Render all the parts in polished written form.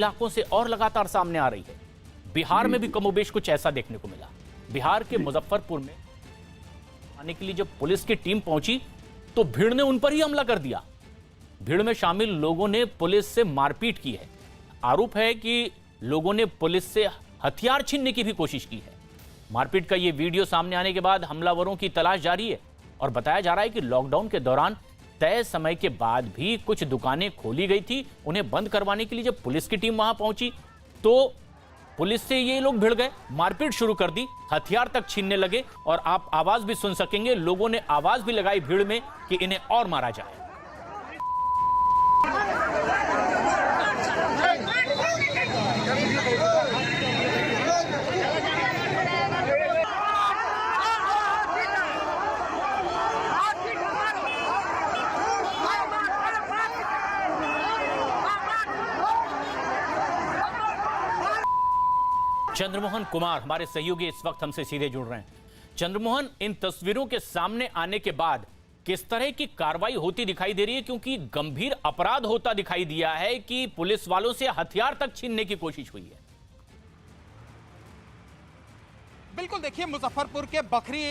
इलाकों से और लगातार सामने आ रही है। बिहार में भी कमोबेश कुछ ऐसा देखने को मिला। बिहार के मुजफ्फरपुर में आने के लिए जब पुलिस की टीम पहुंची तो भीड़ ने उन पर ही हमला कर दिया। भीड़ में शामिल लोगों ने पुलिस से मारपीट की है। आरोप है कि लोगों ने पुलिस से हथियार छीनने की भी कोशिश की है। मारपीट का यह वीडियो सामने आने के बाद हमलावरों की तलाश जारी है और बताया जा रहा है कि लॉकडाउन के दौरान तय समय के बाद भी कुछ दुकानें खोली गई थी। उन्हें बंद करवाने के लिए जब पुलिस की टीम वहां पहुंची तो पुलिस से ये लोग भिड़ गए, मारपीट शुरू कर दी, हथियार तक छीनने लगे और आप आवाज भी सुन सकेंगे। लोगों ने आवाज भी लगाई भीड़ में कि इन्हें और मारा जाए। चंद्रमोहन कुमार हमारे सहयोगी इस वक्त हमसे सीधे जुड़ रहे हैं। चंद्रमोहन, इन तस्वीरों के सामने आने के बाद किस तरह की कार्रवाई होती दिखाई दे रही है, क्योंकि गंभीर अपराध होता दिखाई दिया है कि पुलिस वालों से हथियार तक छीनने की कोशिश हुई है। बिल्कुल, देखिए मुजफ्फरपुर के बखरी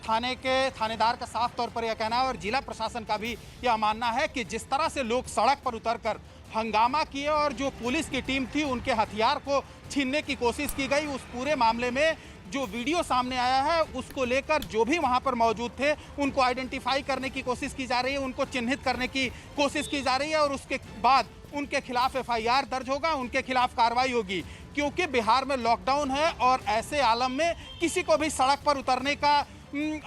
थाने के थानेदार का साफ तौर पर यह कहना है और जिला प्रशासन का भी यह मानना है कि जिस तरह से लोग सड़क पर उतरकर हंगामा किए और जो पुलिस की टीम थी उनके हथियार को छीनने की कोशिश की गई, उस पूरे मामले में जो वीडियो सामने आया है उसको लेकर जो भी वहां पर मौजूद थे उनको आइडेंटिफाई करने की कोशिश की जा रही है, उनको चिन्हित करने की कोशिश की जा रही है और उसके बाद उनके खिलाफ एफआईआर दर्ज होगा, उनके खिलाफ कार्रवाई होगी। क्योंकि बिहार में लॉकडाउन है और ऐसे आलम में किसी को भी सड़क पर उतरने का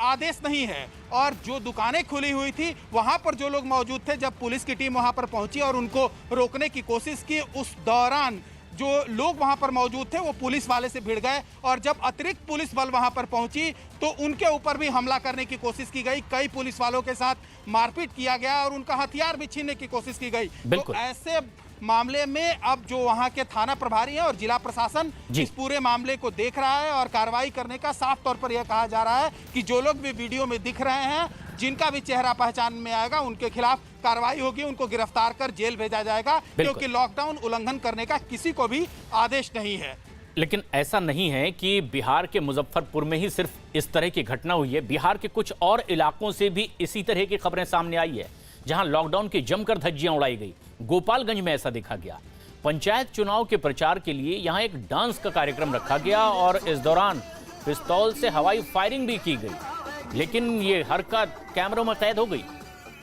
आदेश नहीं है और जो दुकानें खुली हुई थी वहां पर जो लोग मौजूद थे, जब पुलिस की टीम वहां पर पहुंची और उनको रोकने की कोशिश की, उस दौरान जो लोग वहां पर मौजूद थे वो पुलिस वाले से भिड़ गए और जब अतिरिक्त पुलिस बल वहां पर पहुंची तो उनके ऊपर भी हमला करने की कोशिश की गई। कई पुलिस वालों के साथ मारपीट किया गया और उनका हथियार भी छीनने की कोशिश की गई। तो ऐसे मामले में अब जो वहां के थाना प्रभारी हैं और जिला प्रशासन इस पूरे मामले को देख रहा है और कार्रवाई करने का साफ तौर पर यह कहा जा रहा है कि जो लोग भी वीडियो में दिख रहे हैं, जिनका भी चेहरा पहचान में आएगा, उनके खिलाफ कार्रवाई होगी, उनको गिरफ्तार कर जेल भेजा जाएगा, क्योंकि लॉकडाउन उल्लंघन करने का किसी को भी आदेश नहीं है। लेकिन ऐसा नहीं है कि बिहार के मुजफ्फरपुर में ही सिर्फ इस तरह की घटना हुई है। बिहार के कुछ और इलाकों से भी इसी तरह की खबरें सामने आई है, जहां लॉकडाउन की जमकर धज्जियां उड़ाई गई। गोपालगंज में ऐसा देखा गया। पंचायत चुनाव के प्रचार के लिए यहां एक डांस का कार्यक्रम रखा गया और इस दौरान पिस्तौल से हवाई फायरिंग भी की गई, लेकिन ये हरकत कैमरों में कैद हो गई।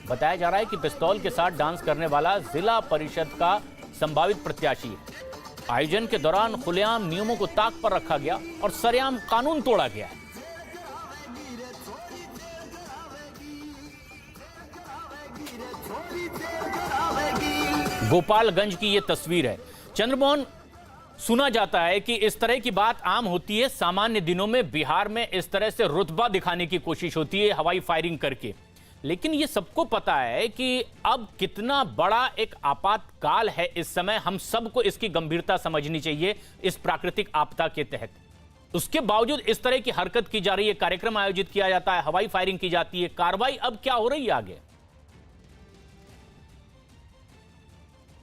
बताया जा रहा है कि पिस्तौल के साथ डांस करने वाला जिला परिषद का संभावित प्रत्याशी है। आयोजन के दौरान खुलेआम नियमों को ताक पर रखा गया और सरेआम कानून तोड़ा गया। गोपालगंज की यह तस्वीर है। चंद्रमोहन, सुना जाता है कि इस तरह की बात आम होती है, सामान्य दिनों में बिहार में इस तरह से रुतबा दिखाने की कोशिश होती है हवाई फायरिंग करके, लेकिन ये सबको पता है कि अब कितना बड़ा एक आपातकाल है इस समय। हम सबको इसकी गंभीरता समझनी चाहिए इस प्राकृतिक आपदा के तहत। उसके बावजूद इस तरह की हरकत की जा रही है, कार्यक्रम आयोजित किया जाता है, हवाई फायरिंग की जाती है। कार्रवाई अब क्या हो रही है आगे?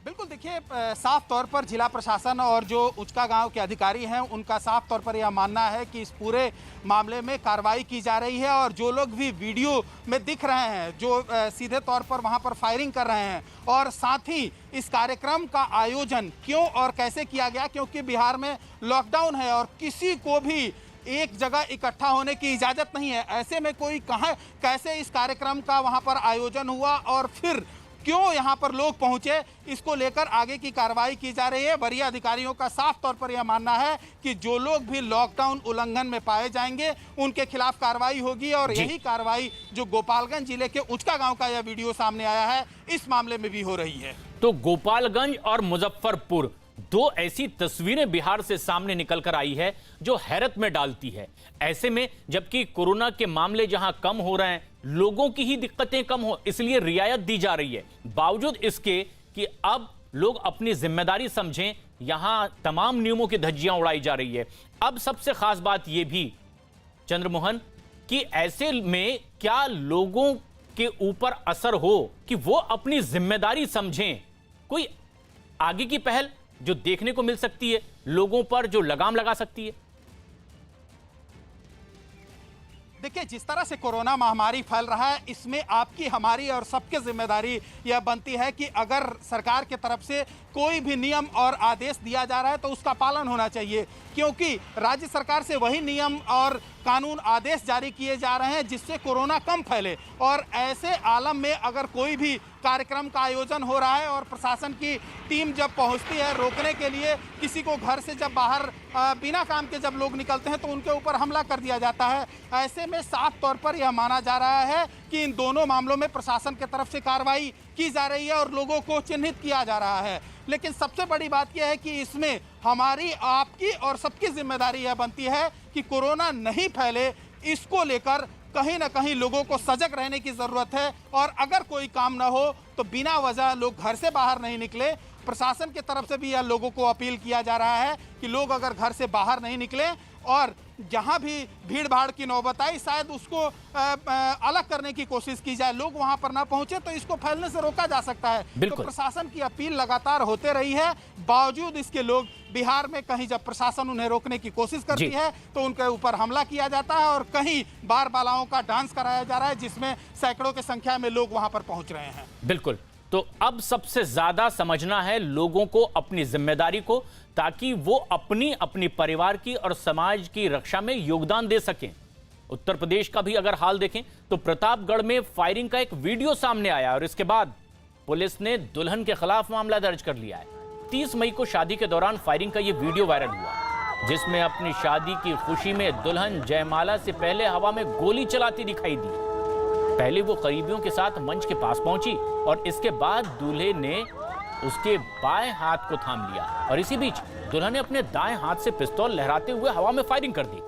बिल्कुल, देखिए साफ तौर पर जिला प्रशासन और जो उचका गांव के अधिकारी हैं उनका साफ तौर पर यह मानना है कि इस पूरे मामले में कार्रवाई की जा रही है और जो लोग भी वीडियो में दिख रहे हैं, जो सीधे तौर पर वहां पर फायरिंग कर रहे हैं और साथ ही इस कार्यक्रम का आयोजन क्यों और कैसे किया गया, क्योंकि बिहार में लॉकडाउन है और किसी को भी एक जगह इकट्ठा होने की इजाज़त नहीं है। ऐसे में कोई कहाँ कैसे इस कार्यक्रम का वहाँ पर आयोजन हुआ और फिर क्यों यहाँ पर लोग पहुंचे, इसको लेकर आगे की कार्रवाई की जा रही है। वरीय अधिकारियों का साफ तौर पर यह मानना है कि जो लोग भी लॉकडाउन उल्लंघन में पाए जाएंगे उनके खिलाफ कार्रवाई होगी और यही कार्रवाई जो गोपालगंज जिले के उचका गांव का यह वीडियो सामने आया है इस मामले में भी हो रही है। तो गोपालगंज और मुजफ्फरपुर, दो ऐसी तस्वीरें बिहार से सामने निकल कर आई है जो हैरत में डालती है। ऐसे में जबकि कोरोना के मामले जहां कम हो रहे हैं, लोगों की ही दिक्कतें कम हो, इसलिए रियायत दी जा रही है। बावजूद इसके कि अब लोग अपनी जिम्मेदारी समझें, यहां तमाम नियमों की धज्जियां उड़ाई जा रही है। अब सबसे खास बात यह भी चंद्रमोहन कि ऐसे में क्या लोगों के ऊपर असर हो कि वो अपनी जिम्मेदारी समझें, कोई आगे की पहल जो देखने को मिल सकती है, लोगों पर जो लगाम लगा सकती है? देखिए, जिस तरह से कोरोना महामारी फैल रहा है, इसमें आपकी, हमारी और सबकी जिम्मेदारी यह बनती है कि अगर सरकार की तरफ से कोई भी नियम और आदेश दिया जा रहा है तो उसका पालन होना चाहिए, क्योंकि राज्य सरकार से वही नियम और कानून आदेश जारी किए जा रहे हैं जिससे कोरोना कम फैले। और ऐसे आलम में अगर कोई भी कार्यक्रम का आयोजन हो रहा है और प्रशासन की टीम जब पहुंचती है रोकने के लिए, किसी को घर से जब बाहर बिना काम के जब लोग निकलते हैं तो उनके ऊपर हमला कर दिया जाता है। ऐसे में साफ तौर पर यह माना जा रहा है कि इन दोनों मामलों में प्रशासन की तरफ से कार्रवाई की जा रही है और लोगों को चिन्हित किया जा रहा है। लेकिन सबसे बड़ी बात यह है कि इसमें हमारी, आपकी और सबकी जिम्मेदारी यह बनती है कि कोरोना नहीं फैले, इसको लेकर कहीं ना कहीं लोगों को सजग रहने की जरूरत है। और अगर कोई काम ना हो तो बिना वजह लोग घर से बाहर नहीं निकले। प्रशासन की तरफ से भी यह लोगों को अपील किया जा रहा है कि लोग अगर घर से बाहर नहीं निकले और जहां भी भीड़ भाड़ की नौबत आई शायद उसको अलग करने की कोशिश की जाए, लोग वहां पर ना पहुंचे तो इसको फैलने से रोका जा सकता है। तो प्रशासन की अपील लगातार होते रही है, बावजूद इसके लोग बिहार में कहीं जब प्रशासन उन्हें रोकने की कोशिश करती है तो उनके ऊपर हमला किया जाता है और कहीं बार बालाओं का डांस कराया जा रहा है जिसमें सैकड़ों की संख्या में लोग वहां पर पहुंच रहे हैं। बिल्कुल। तो अब सबसे ज्यादा समझना है लोगों को अपनी जिम्मेदारी को, ताकि वो अपनी अपनी परिवार की और समाज की रक्षा में योगदान दे सकें। उत्तर प्रदेश का भी अगर हाल देखें तो प्रतापगढ़ में फायरिंग का एक वीडियो सामने आया और इसके बाद पुलिस ने दुल्हन के खिलाफ मामला दर्ज कर लिया है। 30 मई को शादी के दौरान फायरिंग का यह वीडियो वायरल हुआ, जिसमें अपनी शादी की खुशी में दुल्हन जयमाला से पहले हवा में गोली चलाती दिखाई दी। पहले वो करीबियों के साथ मंच के पास पहुंची और इसके बाद दूल्हे ने उसके बाएं हाथ को थाम लिया और इसी बीच दुल्हन ने अपने दाएं हाथ से पिस्तौल लहराते हुए हवा में फायरिंग कर दी।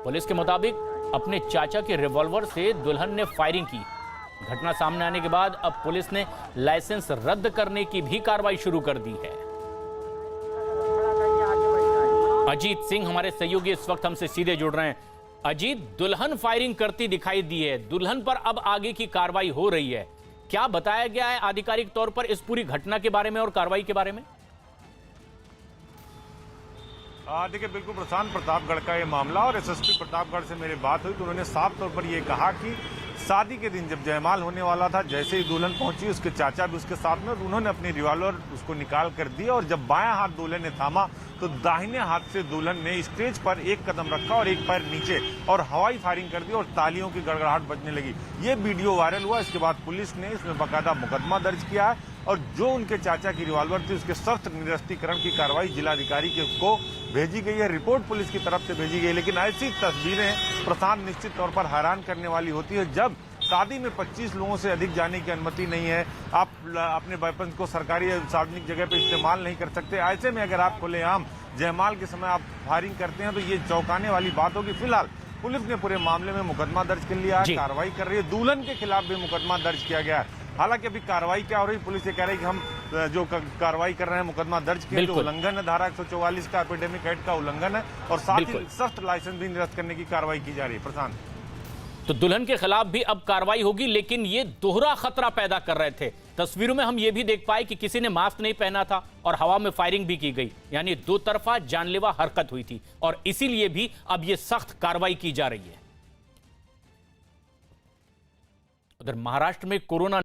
पुलिस के मुताबिक अपने चाचा के रिवॉल्वर से दुल्हन ने फायरिंग की। घटना सामने आने के बाद अब पुलिस ने लाइसेंस रद्द करने की भी कार्रवाई शुरू कर दी है। अजीत सिंह हमारे सहयोगी इस वक्त हमसे सीधे जुड़ रहे हैं। अजीत, दुल्हन फायरिंग करती दिखाई दी है, दुल्हन पर अब आगे की कार्रवाई हो रही है, क्या बताया गया है आधिकारिक तौर पर इस पूरी घटना के बारे में और कार्रवाई के बारे में? देखिए, बिल्कुल प्रशांत, प्रतापगढ़ का ये मामला और एसएसपी प्रतापगढ़ से मेरी बात हुई तो उन्होंने साफ तौर पर यह कहा कि शादी के दिन जब जयमाल होने वाला था, जैसे ही दुल्हन पहुंची उसके चाचा भी उसके साथ में, और उन्होंने अपनी रिवॉल्वर उसको निकाल कर दिया और जब बायां हाथ दूल्हे ने थामा तो दाहिने हाथ से दुल्हन ने स्टेज पर एक कदम रखा और एक पैर नीचे और हवाई फायरिंग कर दी और तालियों की गड़गड़ाहट बजने लगी। ये वीडियो वायरल हुआ। इसके बाद पुलिस ने इसमें बाकायदा मुकदमा दर्ज किया है और जो उनके चाचा की रिवॉल्वर थी उसके सख्त निरस्तीकरण की कार्रवाई जिलाधिकारी को भेजी गई है, रिपोर्ट पुलिस की तरफ से भेजी गई। लेकिन ऐसी तस्वीरें प्रशांत निश्चित तौर पर हैरान करने वाली होती है जब शादी में 25 लोगों से अधिक जाने की अनुमति नहीं है, आप अपने वेपन को सरकारी या सार्वजनिक जगह पर इस्तेमाल नहीं कर सकते। ऐसे में अगर आप खुलेआम जयमाल के समय आप फायरिंग करते हैं तो ये चौंकाने वाली बात होगी। फिलहाल पुलिस ने पूरे मामले में मुकदमा दर्ज कर लिया है, कार्रवाई कर रही है। दुल्हन के खिलाफ भी मुकदमा दर्ज किया गया है। हालांकि अभी कार्रवाई क्या हो रही है, पुलिस ये कह रही है कि हम जो कार्रवाई कर रहे हैं, मुकदमा दर्ज किया, जो उल्लंघन है धारा 144 का, एपिडेमिक एक्ट का उल्लंघन है और साथ ही सख्त लाइसेंस भी निरस्त करने की कार्रवाई की जा रही है। प्रशांत, तो दुल्हन के खिलाफ भी अब कार्रवाई होगी, लेकिन ये दोहरा खतरा पैदा कर रहे थे। तस्वीरों में हम ये भी देख पाए कि किसी ने मास्क नहीं पहना था और हवा में फायरिंग भी की गई, यानी दो तरफा जानलेवा हरकत हुई थी और इसीलिए भी अब ये सख्त कार्रवाई की जा रही है। उधर महाराष्ट्र में कोरोना